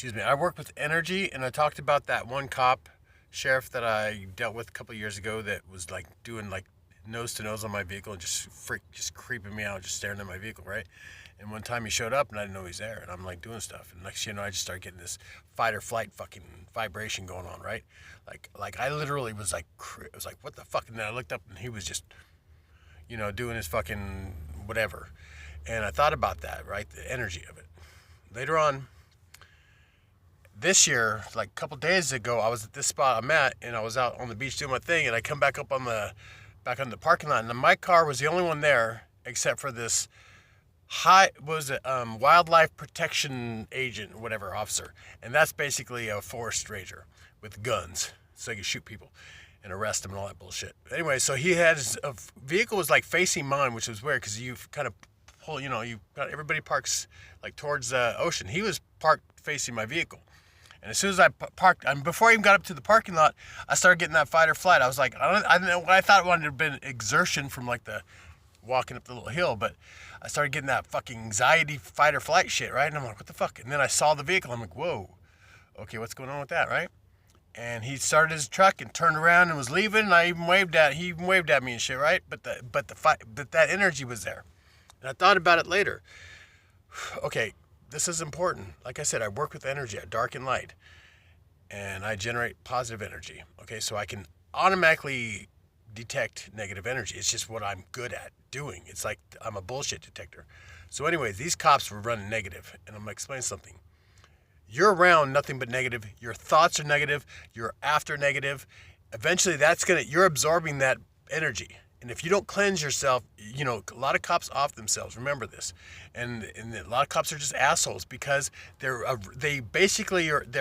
excuse me, I work with energy, and I talked about that one cop sheriff that I dealt with a couple of years ago that was like doing like nose to nose on my vehicle and just creeping me out, just staring at my vehicle, right? And one time he showed up and I didn't know he was there, and I'm like doing stuff, and next thing you know, I just started getting this fight or flight fucking vibration going on, right? Like I literally was like, it was like, what the fuck? And then I looked up and he was just, doing his fucking whatever, and I thought about that, right? The energy of it. Later on, this year, like a couple days ago, I was at this spot I'm at, and I was out on the beach doing my thing, and I come back on the parking lot, and my car was the only one there except for this wildlife protection agent, whatever officer, and that's basically a forest ranger with guns, so he can shoot people and arrest them and all that bullshit. Anyway, so he had his vehicle was like facing mine, which was weird because you kind of pull, you got everybody parks like towards the ocean. He was parked facing my vehicle. And as soon as I parked, and before I even got up to the parking lot, I started getting that fight or flight. I was like, I don't know what I thought it wanted to have been exertion from like the walking up the little hill, but I started getting that fucking anxiety fight or flight shit, right? And I'm like, what the fuck? And then I saw the vehicle. I'm like, whoa, okay, what's going on with that, right? And he started his truck and turned around and was leaving. And he even waved at me and shit, right? But that energy was there. And I thought about it later. Okay, this is important. Like I said, I work with energy at dark and light, and I generate positive energy. Okay, so I can automatically detect negative energy. It's just what I'm good at doing. It's like I'm a bullshit detector. So anyways, these cops were running negative, and I'm gonna explain something. You're around nothing but negative. Your thoughts are negative. You're after negative. Eventually, you're absorbing that energy. And if you don't cleanse yourself, a lot of cops off themselves. Remember this, and a lot of cops are just assholes because they're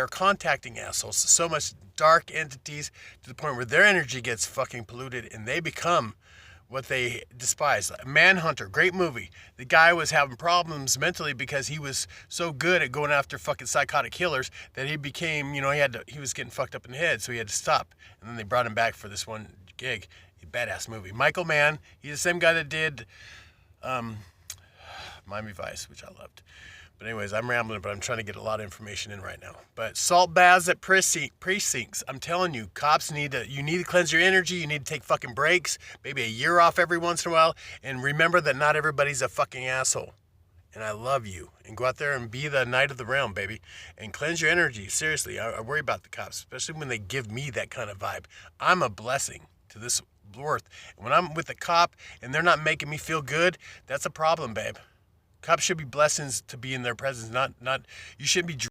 contacting assholes. So much dark entities to the point where their energy gets fucking polluted, and they become what they despise. Manhunter, great movie. The guy was having problems mentally because he was so good at going after fucking psychotic killers that he became, he was getting fucked up in the head, so he had to stop. And then they brought him back for this one gig. Badass movie. Michael Mann, he's the same guy that did Miami Vice, which I loved. But anyways, I'm rambling, but I'm trying to get a lot of information in right now. But salt baths at precincts. I'm telling you, cops you need to cleanse your energy. You need to take fucking breaks, maybe a year off every once in a while. And remember that not everybody's a fucking asshole. And I love you. And go out there and be the knight of the realm, baby. And cleanse your energy. Seriously, I worry about the cops, especially when they give me that kind of vibe. I'm a blessing to this worth. And when I'm with a cop and they're not making me feel good, that's a problem, babe. Cops should be blessings to be in their presence, not you shouldn't be